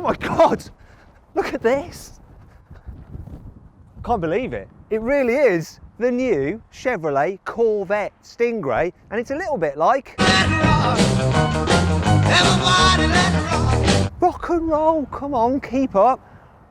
my God, look at this. Can't believe it. It really is the new Chevrolet Corvette Stingray, and it's a little bit like rock and roll. Come on, keep up.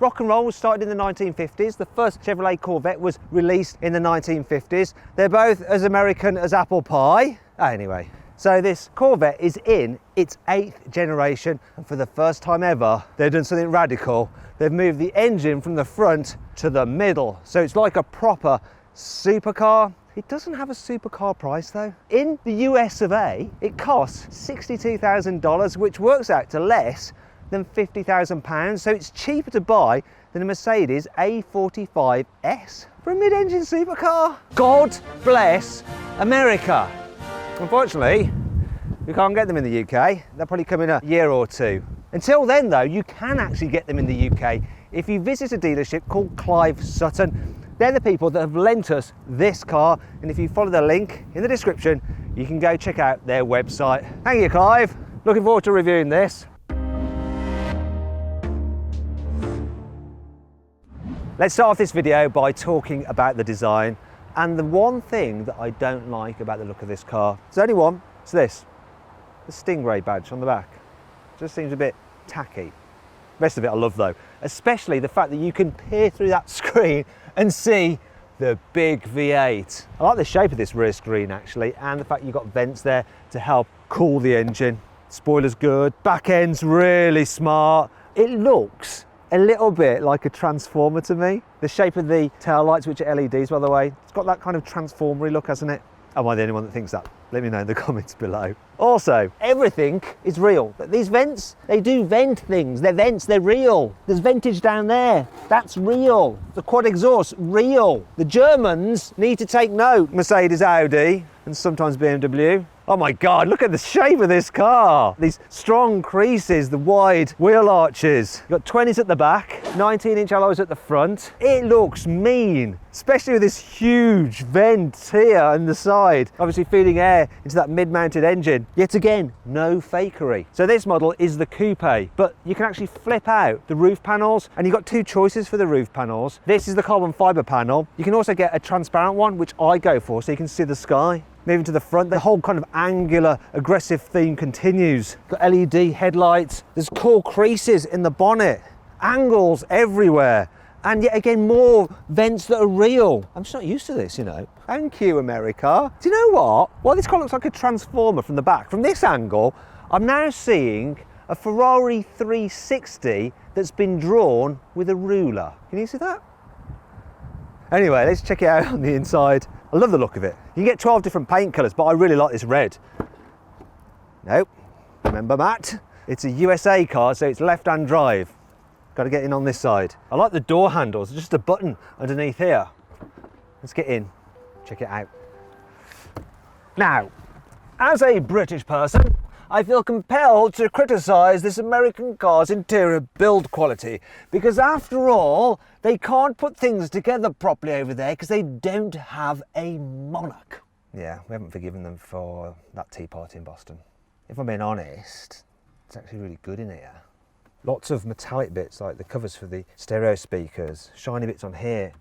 Rock and roll was started in the 1950s. The first Chevrolet Corvette was released in the 1950s. They're both as American as apple pie. Anyway, so this Corvette is in its 8th generation, and for the first time ever, they've done something radical. They've moved the engine from the front to the middle, so it's like a proper supercar. It doesn't have a supercar price though. In the US of A, it costs $62,000, which works out to less than £50,000, so it's cheaper to buy than a Mercedes A45S for a mid-engine supercar. God bless America. Unfortunately, we can't get them in the UK. They'll probably come in a year or two. Until then though, you can actually get them in the UK if you visit a dealership called Clive Sutton. They're the people that have lent us this car, and if you follow the link in the description, you can go check out their website. Thank you, Clive. Looking forward to reviewing this. Let's start off this video by talking about the design, and the one thing that I don't like about the look of this car, there's only one, it's this, the Stingray badge on the back. Just seems a bit tacky. The rest of it I love though, especially the fact that you can peer through that screen and see the big V8. I like the shape of this rear screen actually, and the fact you've got vents there to help cool the engine. Spoiler's good, back end's really smart. It looks a little bit like a transformer to me. The shape of the tail lights, which are LEDs by the way, it's got that kind of transformery look, hasn't it? Am I the only one that thinks that? Let me know in the comments below. Also, everything is real. These vents, they do vent things. They're vents, they're real. There's ventage down there, that's real. The quad exhaust, real. The Germans need to take note. Mercedes, Audi, and sometimes BMW. Oh my God, look at the shape of this car. These strong creases, the wide wheel arches. You've got 20s at the back, 19-inch alloys at the front. It looks mean, especially with this huge vent here on the side. Obviously feeding air into that mid-mounted engine. Yet again, no fakery. So this model is the coupe, but you can actually flip out the roof panels, and you've got two choices for the roof panels. This is the carbon fiber panel. You can also get a transparent one, which I go for, so you can see the sky. Moving to the front, the whole kind of angular, aggressive theme continues. Got LED headlights, there's cool creases in the bonnet, angles everywhere, and yet again more vents that are real. I'm just not used to this, you know. Thank you, America. Do you know what? While this car looks like a transformer from the back, from this angle, I'm now seeing a Ferrari 360 that's been drawn with a ruler. Can you see that? Anyway, let's check it out on the inside. I love the look of it. You can get 12 different paint colours, but I really like this red. Nope, remember Matt? It's a USA car, so it's left-hand drive. Got to get in on this side. I like the door handles, just a button underneath here. Let's get in, check it out. Now, as a British person, I feel compelled to criticise this American car's interior build quality, because after all, they can't put things together properly over there because they don't have a monarch. Yeah, we haven't forgiven them for that tea party in Boston. If I'm being honest, it's actually really good in here. Lots of metallic bits like the covers for the stereo speakers, shiny bits on here,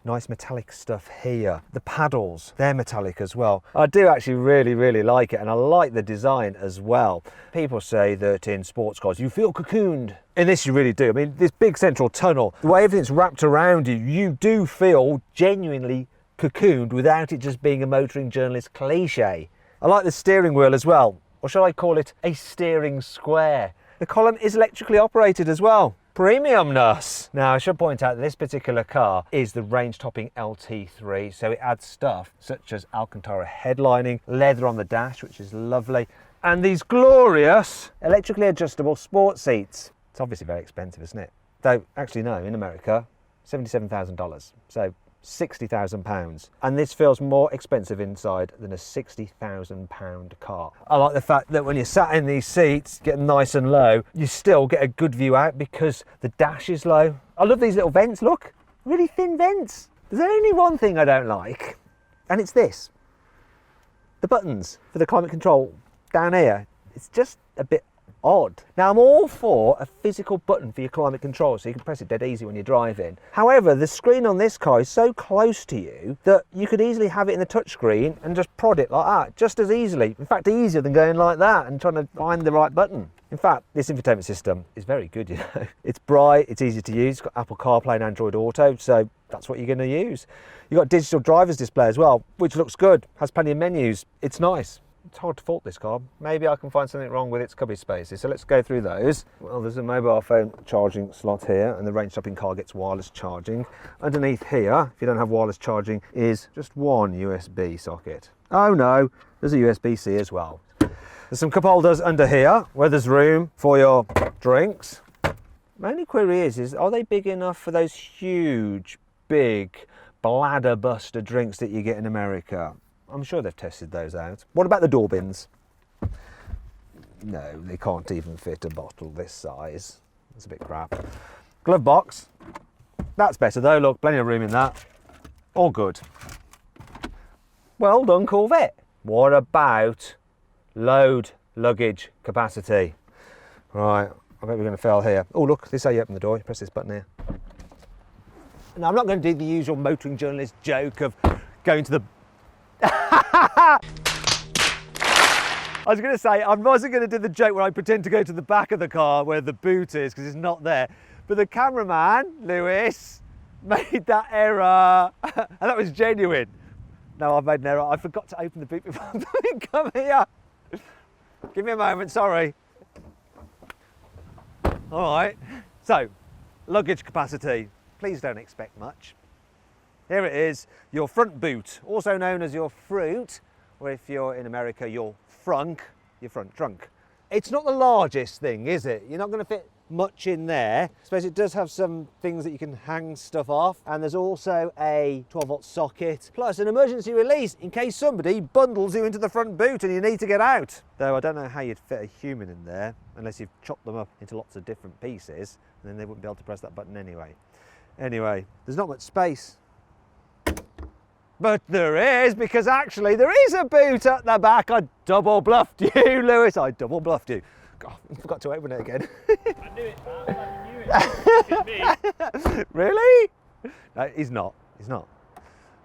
nice metallic stuff here. The paddles, they're metallic as well. I do actually really like it, and I like the design as well. People say that in sports cars you feel cocooned. In this you really do. I mean, this big central tunnel, the way everything's wrapped around you, you do feel genuinely cocooned without it just being a motoring journalist cliche. I like the steering wheel as well, or shall I call it a steering square. The column is electrically operated as well. Premiumness. Now I should point out that this particular car is the range-topping LT3, so it adds stuff such as Alcantara headlining, leather on the dash, which is lovely, and these glorious electrically adjustable sport seats. It's obviously very expensive, isn't it? Though, actually no, in America, $77,000, so £60,000, and this feels more expensive inside than a £60,000 car. I like the fact that when you're sat in these seats, getting nice and low, you still get a good view out because the dash is low. I love these little vents, look, really thin vents. There's only one thing I don't like, and it's this. The buttons for the climate control down here, it's just a bit odd. Now I'm all for a physical button for your climate control so you can press it dead easy when you're driving. However, the screen on this car is so close to you that you could easily have it in the touchscreen and just prod it like that, just as easily. In fact, easier than going like that and trying to find the right button. In fact, this infotainment system is very good, you know. It's bright, it's easy to use, it's got Apple CarPlay and Android Auto, so that's what you're going to use. You've got digital driver's display as well, which looks good, has plenty of menus. It's nice. It's hard to fault this car. Maybe I can find something wrong with its cubby spaces. So let's go through those. Well, there's a mobile phone charging slot here, and the range stopping car gets wireless charging. Underneath here, if you don't have wireless charging, is just one USB socket. Oh no, there's a USB-C as well. There's some cup holders under here where there's room for your drinks. My only query is are they big enough for those huge, big bladder buster drinks that you get in America? I'm sure they've tested those out. What about the door bins? No, they can't even fit a bottle this size. That's a bit crap. Glove box. That's better though, look, plenty of room in that. All good. Well done, Corvette. What about load luggage capacity? Right, I bet we're going to fail here. Oh look, this is how you open the door. You press this button here. Now I'm not going to do the usual motoring journalist joke of going to the I was going to say, I wasn't going to do the joke where I pretend to go to the back of the car where the boot is because it's not there. But the cameraman, Lewis, made that error. And that was genuine. No, I've made an error. I forgot to open the boot before I come here. Give me a moment, sorry. All right. So, luggage capacity. Please don't expect much. Here it is, your front boot, also known as your fruit, or if you're in America, your frunk, your front trunk. It's not the largest thing, is it? You're not going to fit much in there. I suppose it does have some things that you can hang stuff off, and there's also a 12-volt socket, plus an emergency release in case somebody bundles you into the front boot and you need to get out. Though I don't know how you'd fit a human in there, unless you've chopped them up into lots of different pieces, and then they wouldn't be able to press that button anyway. Anyway, there's not much space. But there is, because actually there is a boot at the back. I double bluffed you, Lewis. I double bluffed you. God, I forgot to open it again. I knew it, man. I knew it. It's me. Really? No, he's not. He's not.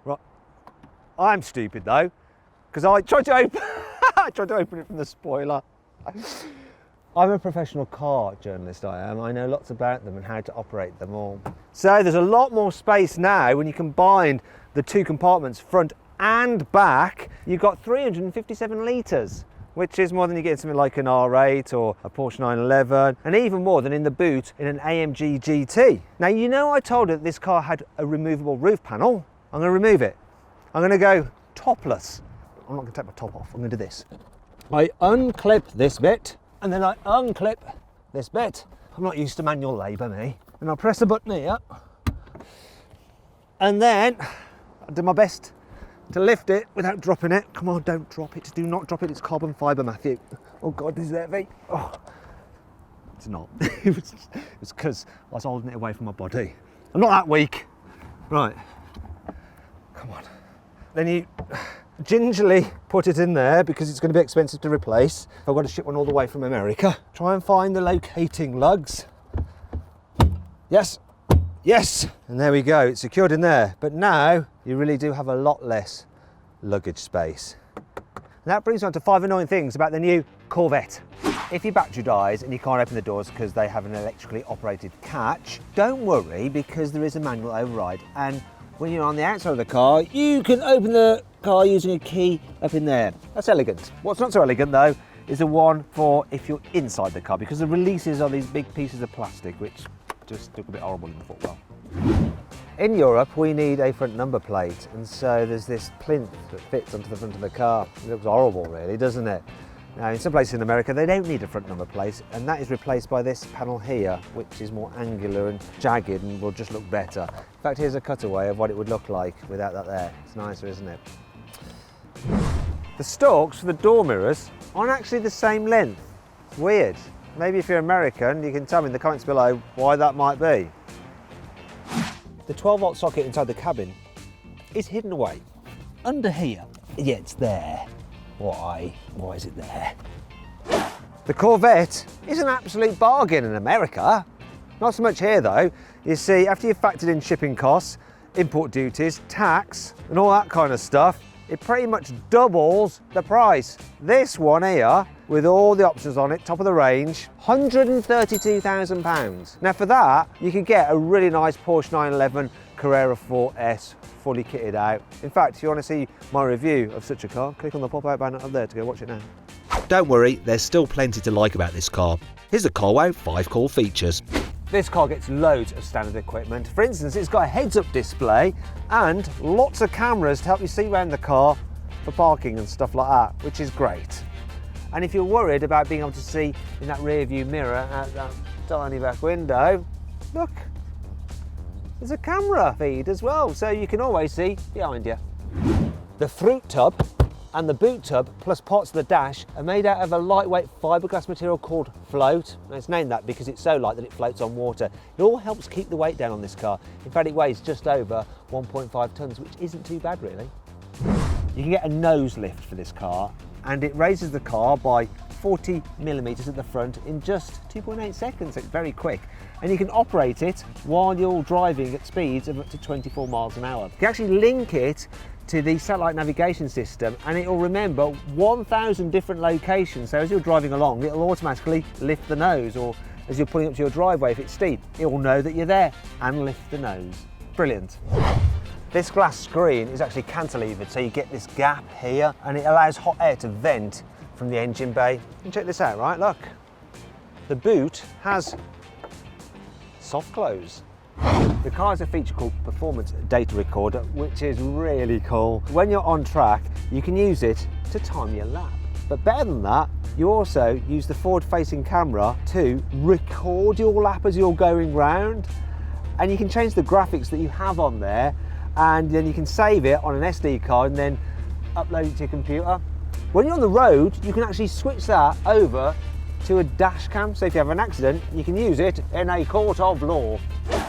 Right. I'm stupid though, because I tried to open. I tried to open it from the spoiler. I'm a professional car journalist, I am. I know lots about them and how to operate them all. So there's a lot more space now when you combine the two compartments, front and back. You've got 357 litres, which is more than you get in something like an R8 or a Porsche 911, and even more than in the boot in an AMG GT. Now, you know I told you that this car had a removable roof panel. I'm going to remove it. I'm going to go topless. I'm not going to take my top off. I'm going to do this. I unclip this bit, and then I unclip this bit. I'm not used to manual labour, me. And I'll press the button here. And then I'll do my best to lift it without dropping it. Come on, don't drop it. Do not drop it. It's carbon fibre, Matthew. Oh God, this is heavy. Oh, it's not. It's because I was holding it away from my body. I'm not that weak. Right. Come on. Then you gingerly put it in there because it's going to be expensive to replace. I've got to ship one all the way from America. Try and find the locating lugs. Yes. Yes, and there we go, it's secured in there. But now you really do have a lot less luggage space. And that brings on to 5 annoying things about the new Corvette. If your battery dies and you can't open the doors because they have an electrically operated catch, don't worry because there is a manual override. And when you're on the outside of the car, you can open the car using a key up in there. That's elegant. What's not so elegant though is the one for if you're inside the car, because the releases are these big pieces of plastic which just look a bit horrible in the footwell. In Europe, we need a front number plate, and so there's this plinth that fits onto the front of the car. It looks horrible, really, doesn't it? Now, in some places in America, they don't need a front number plate, and that is replaced by this panel here, which is more angular and jagged and will just look better. In fact, here's a cutaway of what it would look like without that there. It's nicer, isn't it? The stalks for the door mirrors aren't actually the same length. It's weird. Maybe if you're American, you can tell me in the comments below why that might be. The 12-volt socket inside the cabin is hidden away under here. Yeah, it's there. Why? Why is it there? The Corvette is an absolute bargain in America. Not so much here though. You see, after you've factored in shipping costs, import duties, tax, and all that kind of stuff, it pretty much doubles the price. This one here, with all the options on it, top of the range, £132,000. Now for that, you can get a really nice Porsche 911 Carrera 4S fully kitted out. In fact, if you want to see my review of such a car, click on the pop-out banner up there to go watch it now. Don't worry, there's still plenty to like about this car. Here's the Carwow 5 core features. This car gets loads of standard equipment. For instance, it's got a heads-up display and lots of cameras to help you see around the car for parking and stuff like that, which is great. And if you're worried about being able to see in that rear view mirror out that tiny back window, look, there's a camera feed as well, so you can always see behind you. The fruit tub and the boot tub, plus parts of the dash, are made out of a lightweight fiberglass material called float. Now it's named that because it's so light that it floats on water. It all helps keep the weight down on this car. In fact, it weighs just over 1.5 tonnes, which isn't too bad really. You can get a nose lift for this car, and it raises the car by 40 millimeters at the front in just 2.8 seconds. It's very quick. And you can operate it while you're driving at speeds of up to 24 miles an hour. You can actually link it to the satellite navigation system and it will remember 1,000 different locations. So as you're driving along, it'll automatically lift the nose, or as you're pulling up to your driveway, if it's steep, it will know that you're there and lift the nose. Brilliant. This glass screen is actually cantilevered, so you get this gap here and it allows hot air to vent from the engine bay. And check this out, right? Look. The boot has soft close. The car has a feature called Performance Data Recorder, which is really cool. When you're on track, you can use it to time your lap. But better than that, you also use the forward-facing camera to record your lap as you're going round. And you can change the graphics that you have on there, and then you can save it on an SD card and then upload it to your computer. When you're on the road, you can actually switch that over to a dash cam, so if you have an accident, you can use it in a court of law.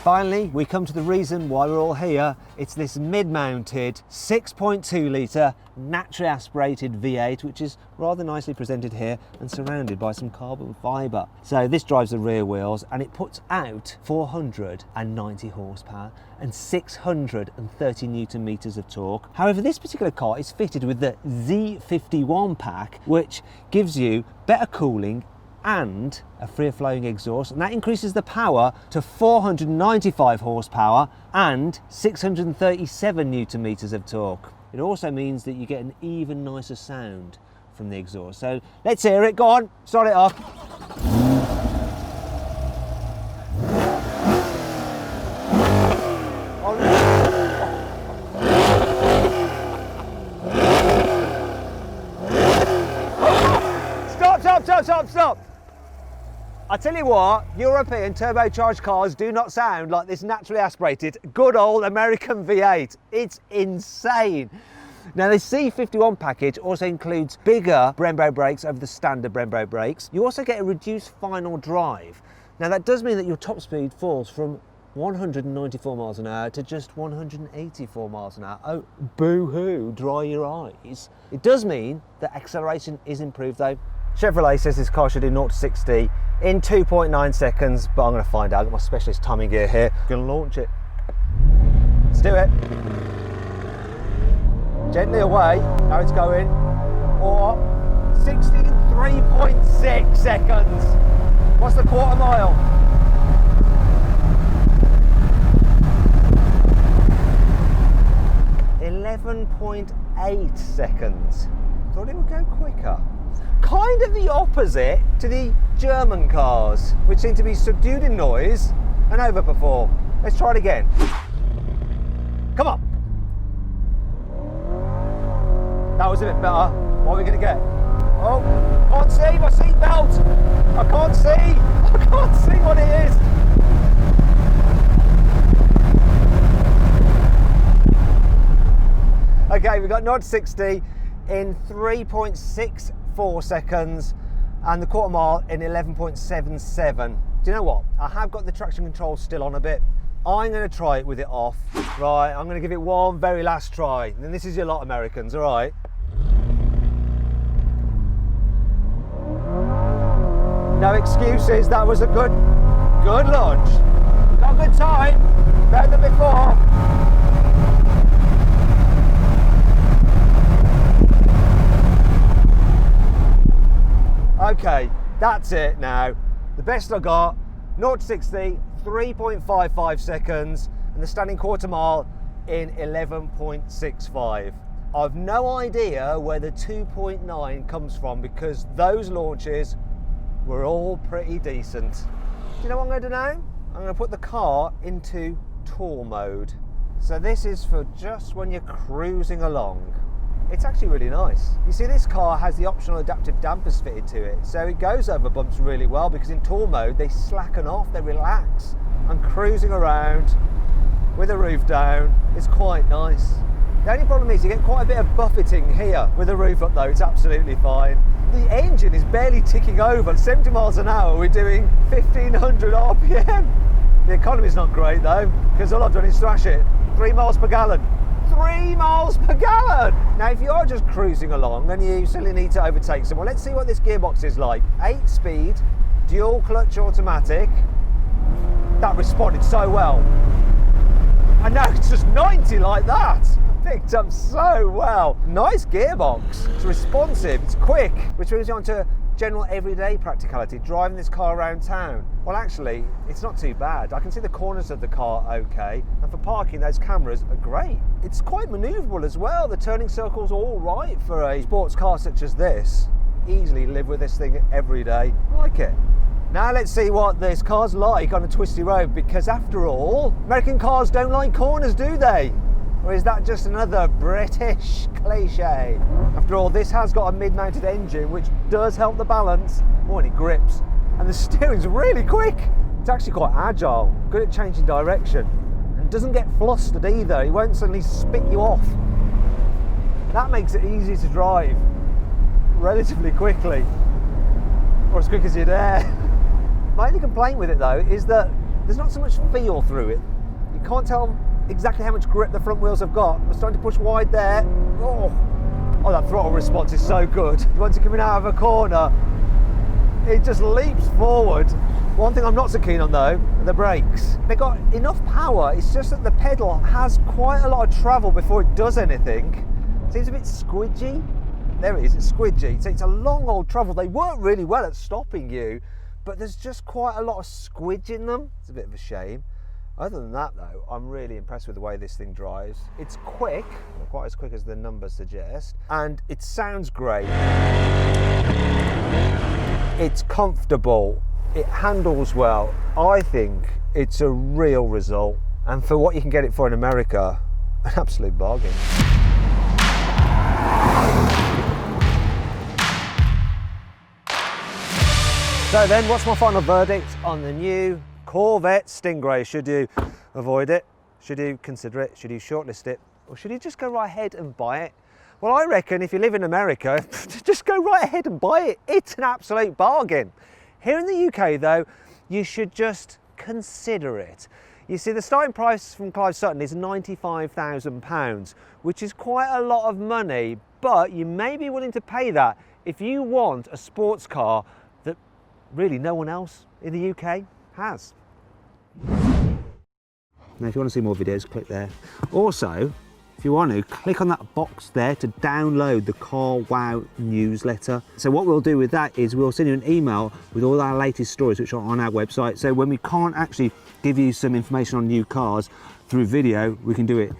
Finally, we come to the reason why we're all here. It's this mid-mounted 6.2 litre naturally aspirated V8, which is rather nicely presented here and surrounded by some carbon fibre. So this drives the rear wheels and it puts out 490 horsepower and 630 newton meters of torque. However, this particular car is fitted with the Z51 pack, which gives you better cooling and a freer flowing exhaust, and that increases the power to 495 horsepower and 637 newton meters of torque. It also means that you get an even nicer sound from the exhaust. So let's hear it. Go on, start it up. Stop. I tell you what, European turbocharged cars do not sound like this naturally aspirated, good old American V8. It's insane. Now the C51 package also includes bigger Brembo brakes over the standard Brembo brakes. You also get a reduced final drive. Now that does mean that your top speed falls from 194 miles an hour to just 184 miles an hour. Oh, boo-hoo, dry your eyes. It does mean that acceleration is improved though. Chevrolet says this car should do 0 to 60 in 2.9 seconds, but I'm going to find out. I've got my specialist timing gear here. I'm going to launch it. Let's do it. Gently away. Now it's going. Or 63.6 seconds. What's the quarter mile? .8 seconds. Thought it would go quicker. Kind of the opposite to the German cars, which seem to be subdued in noise and overperform. Let's try it again. Come on. That was a bit better. What are we going to get? Oh, can't see my seatbelt. I can't see what it is. Okay, we got 0 to 60 in 3.64 seconds and the quarter mile in 11.77. Do you know what? I have got the traction control still on a bit. I'm going to try it with it off. Right, I'm going to give it one very last try. And this is your lot, Americans, all right? No excuses, that was a good launch. Got a good time, better than before. Okay, that's it now. The best I got, 0 to 60, 3.55 seconds, and the standing quarter mile in 11.65. I've no idea where the 2.9 comes from because those launches were all pretty decent. Do you know what I'm going to do now? I'm going to put the car into tour mode. So this is for just when you're cruising along. It's actually really nice. You see, this car has the optional adaptive dampers fitted to it, so it goes over bumps really well because in tour mode they slacken off, they relax. I'm cruising around with the roof down. It's quite nice. The only problem is you get quite a bit of buffeting here. With the roof up though, it's absolutely fine. The engine is barely ticking over. At 70 miles an hour, we're doing 1500 RPM. The economy's not great though, because all I've done is thrash it. 3 miles per gallon. 3 miles per gallon! Now if you're just cruising along, then you simply need to overtake someone. Let's see what this gearbox is like. 8-speed, dual clutch automatic. That responded so well. I know, it's just 90 like that. Picked up so well. Nice gearbox. It's responsive, it's quick. Which brings you on to general everyday practicality, driving this car around town. Well actually, it's not too bad. I can see the corners of the car okay, and for parking those cameras are great. It's quite manoeuvrable as well. The turning circle's all right for a sports car such as this. Easily live with this thing every day. I like it. Now let's see what this car's like on a twisty road, because after all, American cars don't like corners, do they? Or is that just another British cliche? After all, this has got a mid-mounted engine which does help the balance. Oh, and it grips. And the steering's really quick. It's actually quite agile, good at changing direction. And doesn't get flustered either. It won't suddenly spit you off. That makes it easy to drive relatively quickly. Or as quick as you dare. My only complaint with it though is that there's not so much feel through it. You can't tell exactly how much grip the front wheels have got. I'm starting to push wide there. Oh, that throttle response is so good. Once you're coming out of a corner, it just leaps forward. One thing I'm not so keen on though, the brakes. They've got enough power, it's just that the pedal has quite a lot of travel before it does anything. It seems a bit squidgy. There it is, it's squidgy. So it's a long old travel. They work really well at stopping you, but there's just quite a lot of squidge in them. It's a bit of a shame. Other than that though, I'm really impressed with the way this thing drives. It's quick, not quite as quick as the numbers suggest, and it sounds great. It's comfortable, it handles well. I think it's a real result, and for what you can get it for in America, an absolute bargain. So then, what's my final verdict on the new Corvette Stingray? Should you avoid it? Should you consider it? Should you shortlist it? Or should you just go right ahead and buy it? Well, I reckon if you live in America, just go right ahead and buy it. It's an absolute bargain. Here in the UK though, you should just consider it. You see, the starting price from Clive Sutton is £95,000, which is quite a lot of money, but you may be willing to pay that if you want a sports car that really no one else in the UK has. Now if you want to see more videos, click there. Also, if you want to, click on that box there to download the CarWow newsletter. So what we'll do with that is we'll send you an email with all our latest stories which are on our website. So when we can't actually give you some information on new cars through video, we can do it